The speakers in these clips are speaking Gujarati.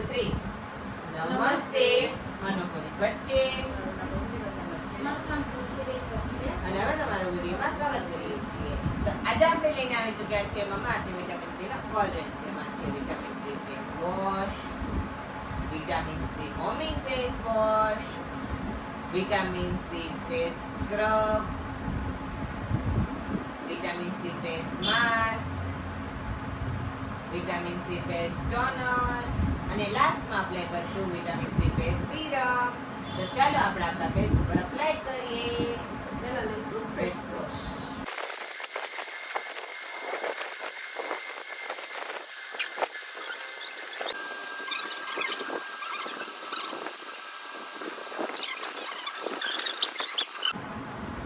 3 નમસ્તે મનોપરી ભટ્ટ છે અને હવે તમારું વિડીયોમાં સ્વાગત કરીએ છીએ. તો આજે આપણે લઈને આવી ચૂક્યા છીએ મમાઅર્થ વિટામિન સી નો ઓરેન્જ, જેમાં છે vitamin C face wash, vitamin C foaming face wash, vitamin C face scrub, vitamin C face mask, vitamin C face toner અને લાસ્ટમાં અપ્લાય કરશું વિટામિન સી ફેસ સીરમ. તો ચાલો આપણે આપણા ફેસ ઉપર અપ્લાય કરીએ. પહેલા લઈશું ફેસ વોશ.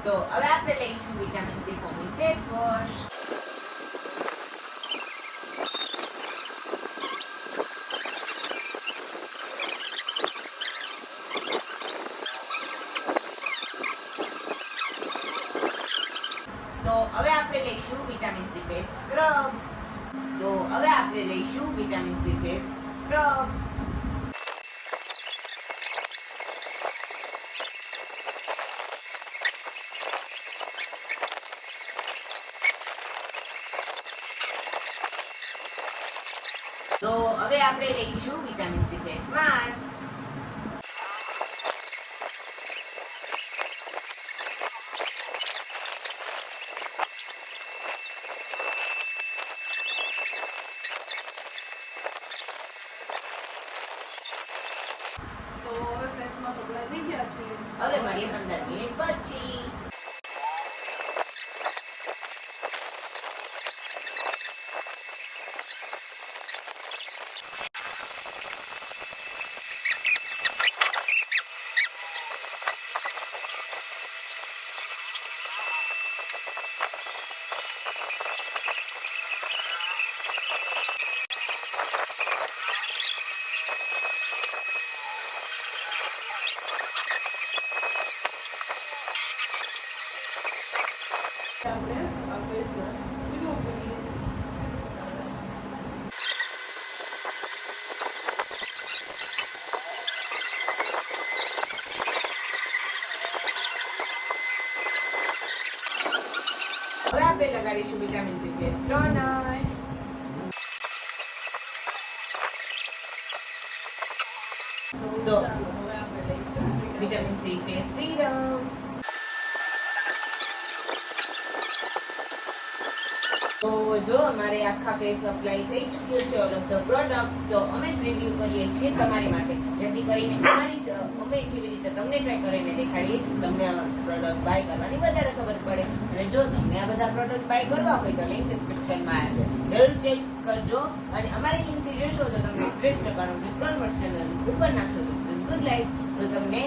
તો હવે આપણે લઈશું vitamin C foaming face wash. તો હવે આપણે લઈશું વિટામિન સી ફેસ સ્ક્રબ. તો હવે આપણે લઈશું વિટામિન સી ફેસ સ્ક્રબ. તો હવે આપણે લઈશું વિટામિન સી ફેસ માસ્ક. તો હવે ફેસ માસ્ક અપ્લાય થઈ ગયા છે. હવે મળીએ 15 મિનિટ પછી. આપણે આ ફેસ માસ્ક રિમૂવ કરીએ. હવે આપણે લગાડીશું વિટામિન સી ફેસ ટોનર. તો ચાલો હવે આપણે લઈશું વિટામિન સી ફેસ સીરમ. તો જો અમારે આખા ફેસ અપ્લાય થઈ ચૂક્યો છે ઓલ ઓફ ધ પ્રોડક્ટ, તો અમે રિવ્યુ કરીએ છીએ તમારી માટે, જેથી કરીને અમે જેવી રીતે તમને ટ્રાય કરીને દેખાડીએ, તમને આ પ્રોડક્ટ બાય કરવાની વધારે ખબર પડે. અને જો તમને આ બધા પ્રોડક્ટ બાય કરવા હોય તો લિંક ડિસ્ક્રિપ્શનમાં આવે, જરૂર ચેક કરજો. અને અમારી લિંકથી જશો તો તમને 30% ડિસ્કાઉન્ટ મળશે. અને ઉપર નાખશો તો ગુડ લાઈફ, તો તમને